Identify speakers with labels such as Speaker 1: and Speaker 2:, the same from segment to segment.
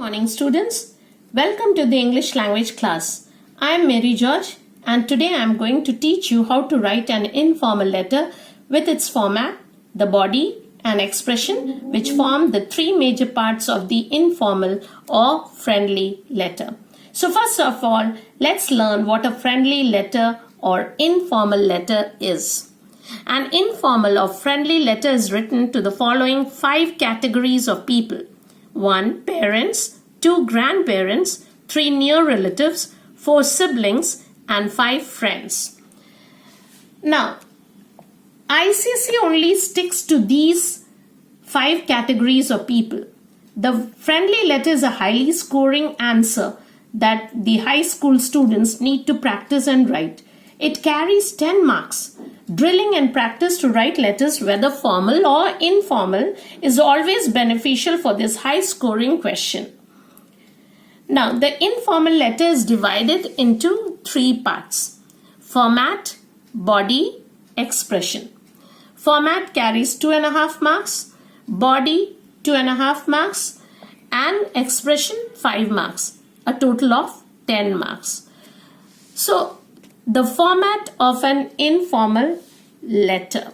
Speaker 1: morning, students. Welcome to the English language class. I am Mary George, and today I am going to teach you how to write an informal letter with its format, the body, and expression, which form the three major parts of the informal or friendly letter. So first of all, let's learn what a friendly letter or informal letter is. An informal or friendly letter is written to the following 5 categories of people. 1. Parents, 2. Grandparents, 3. Near relatives, 4. Siblings, and 5. Friends. Now, ICSE only sticks to these 5 categories of people. The friendly letter is a highly scoring answer that the high school students need to practice and write. It carries 10 marks. Drilling and practice to write letters, whether formal or informal, is always beneficial for this high-scoring question. Now, the informal letter is divided into 3 parts: format, body, expression. Format carries 2.5 marks, body 2.5 marks, and expression 5 marks, a total of 10 marks. So, the format of an informal letter.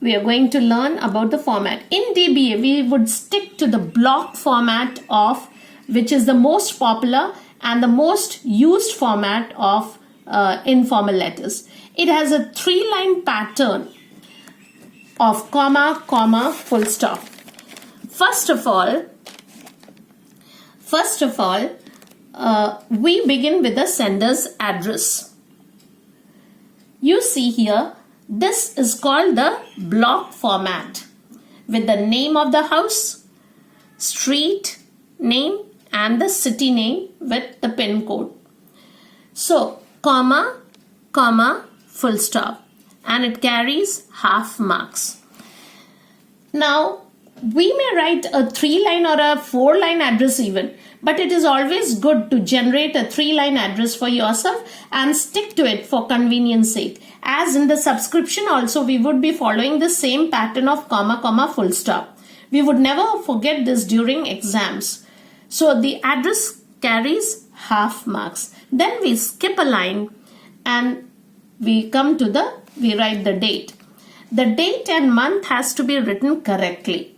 Speaker 1: We are going to learn about the format. In DBA, we would stick to the block format of which is the most popular and the most used format of informal letters. It has a 3-line pattern of comma, comma, full stop. First of all, we begin with the sender's address. You see here, this is called the block format with the name of the house, street name, and the city name with the pin code. So, comma, comma, full stop, and it carries half marks. Now, we may write a 3-line or a 4-line address even, but it is always good to generate a 3-line address for yourself and stick to it for convenience sake. As in the subscription also, we would be following the same pattern of comma, comma, full stop. We would never forget this during exams. So the address carries half marks. Then we skip a line and we write the date. The date and month has to be written correctly.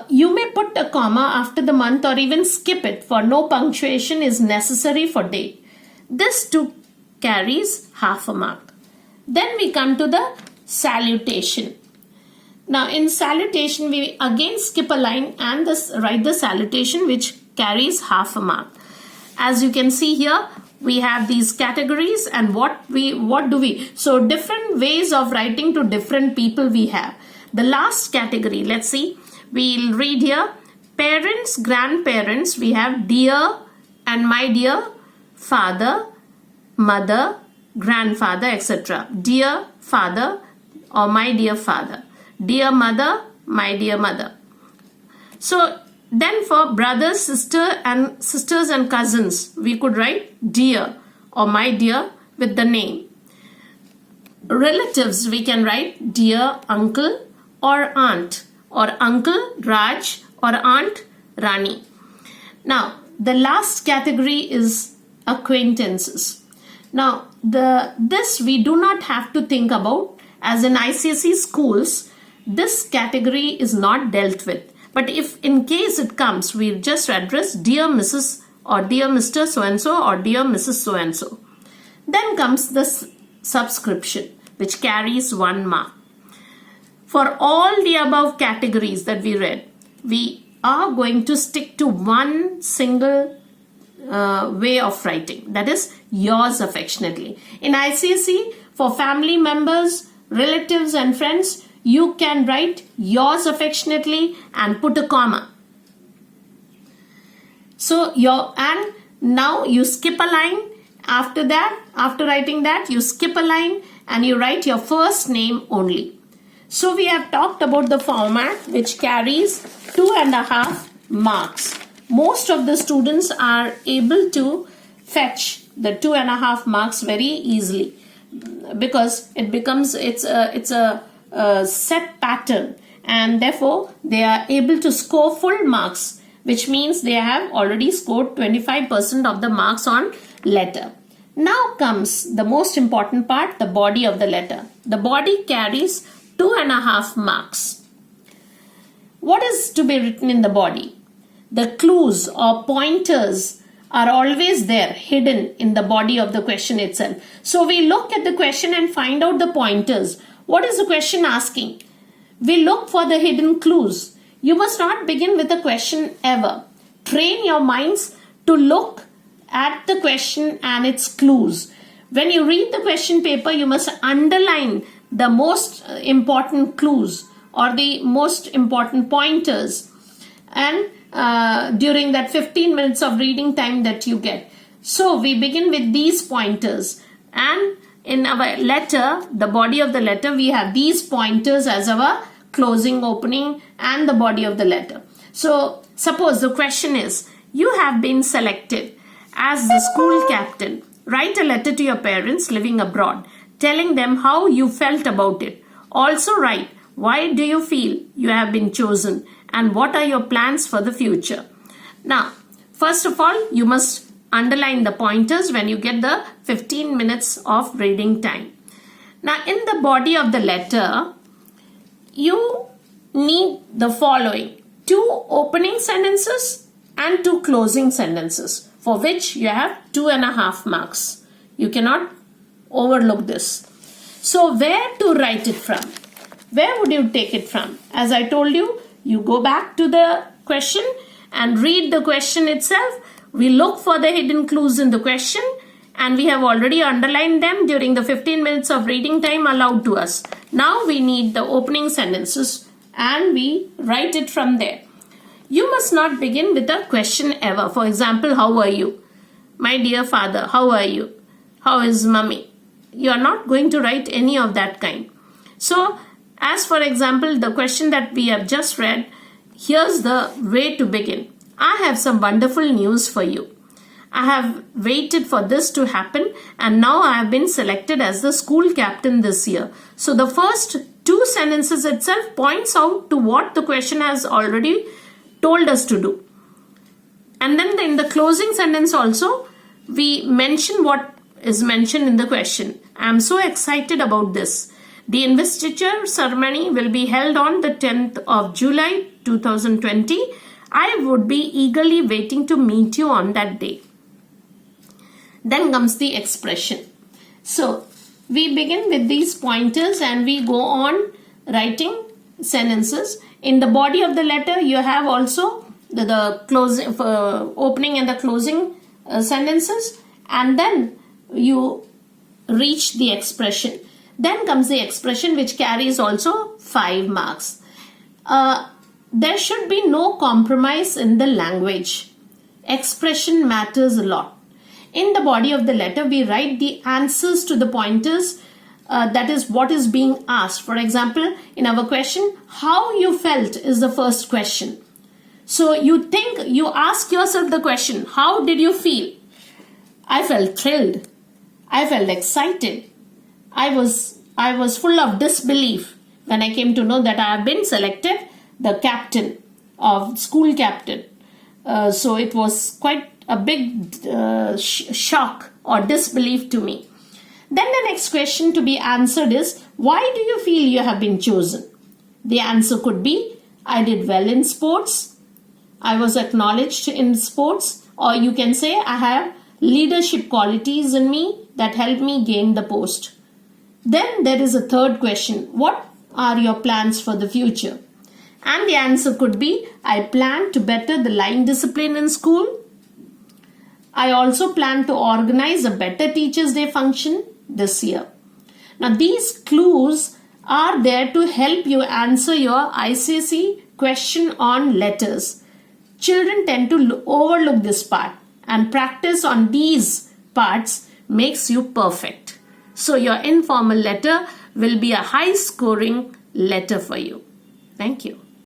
Speaker 1: You may put a comma after the month or even skip it, for no punctuation is necessary for date. This too carries half a mark. Then we come to the salutation. Now in salutation, we again skip a line and write the salutation, which carries half a mark. As you can see here, we have these categories, and what do we? So different ways of writing to different people we have. The last category, let's see. We'll read here. Parents, grandparents, we have dear and my dear father, mother, grandfather, etc. Dear father or my dear father. Dear mother, my dear mother. So then for brothers, sisters and cousins, we could write dear or my dear with the name. Relatives, we can write dear uncle or aunt, or uncle Raj or aunt Rani. Now, the last category is acquaintances. Now, this we do not have to think about, as in ICSE schools, this category is not dealt with. But if in case it comes, we just address dear Mrs. or dear Mr. So-and-so or dear Mrs. So-and-so. Then comes the subscription, which carries 1 mark. For all the above categories that we read, we are going to stick to one single way of writing, that is yours affectionately. In ICSE, for family members, relatives and friends, you can write yours affectionately and put a comma. So and now you skip a line. After writing that, you skip a line and you write your first name only. So we have talked about the format, which carries 2.5 marks. Most of the students are able to fetch the 2.5 marks very easily, because it's a set pattern, and therefore they are able to score full marks which means they have already scored 25% of the marks on letter. Now comes the most important part, the body of the letter. The body carries 2.5 marks. What is to be written in the body? The clues or pointers are always there, hidden in the body of the question itself. So we look at the question and find out the pointers. What is the question asking? We look for the hidden clues. You must not begin with a question ever. Train your minds to look at the question and its clues. When you read the question paper, you must underline the most important clues or the most important pointers, and during that 15 minutes of reading time that you get. So we begin with these pointers, and in our letter, the body of the letter, we have these pointers as our closing, opening, and the body of the letter. So suppose the question is, you have been selected as the school captain. Write a letter to your parents living abroad, telling them how you felt about it. Also write, why do you feel you have been chosen and what are your plans for the future? Now, first of all, you must underline the pointers when you get the 15 minutes of reading time. Now, in the body of the letter, you need the following: 2 opening sentences and 2 closing sentences, for which you have 2.5 marks. You cannot overlook this. So where to write it from? Where would you take it from? As I told you, you go back to the question and read the question itself. We look for the hidden clues in the question, and we have already underlined them during the 15 minutes of reading time allowed to us. Now we need the opening sentences and we write it from there. You must not begin with a question ever. For example, how are you? My dear father, how are you? How is mummy? You are not going to write any of that kind. So, as for example, the question that we have just read, here's the way to begin. I have some wonderful news for you. I have waited for this to happen, and now I have been selected as the school captain this year. So the first 2 sentences itself points out to what the question has already told us to do. And then in the closing sentence also, we mention what is mentioned in the question. I am so excited about this. The investiture ceremony will be held on the 10th of July 2020. I would be eagerly waiting to meet you on that day. Then comes the expression. So we begin with these pointers and we go on writing sentences. In the body of the letter, you have also the closing, opening and the closing sentences, and then you reach the expression. Then comes the expression, which carries also 5 marks. There should be no compromise in the language. Expression matters a lot. In the body of the letter, we write the answers to the pointers, that is what is being asked. For example, in our question, how you felt is the first question. So you ask yourself the question, how did you feel? I felt thrilled. I felt excited. I was full of disbelief when I came to know that I have been selected the captain of school captain. So it was quite a big shock or disbelief to me. Then the next question to be answered is, why do you feel you have been chosen? The answer could be, I did well in sports. I was acknowledged in sports. Or you can say, I have leadership qualities in me that helped me gain the post. Then there is a third question. What are your plans for the future? And the answer could be, I plan to better the line discipline in school. I also plan to organize a better Teachers' Day function this year. Now these clues are there to help you answer your ICSE question on letters. Children tend to overlook this part, and practice on these parts makes you perfect. So your informal letter will be a high scoring letter for you. Thank you.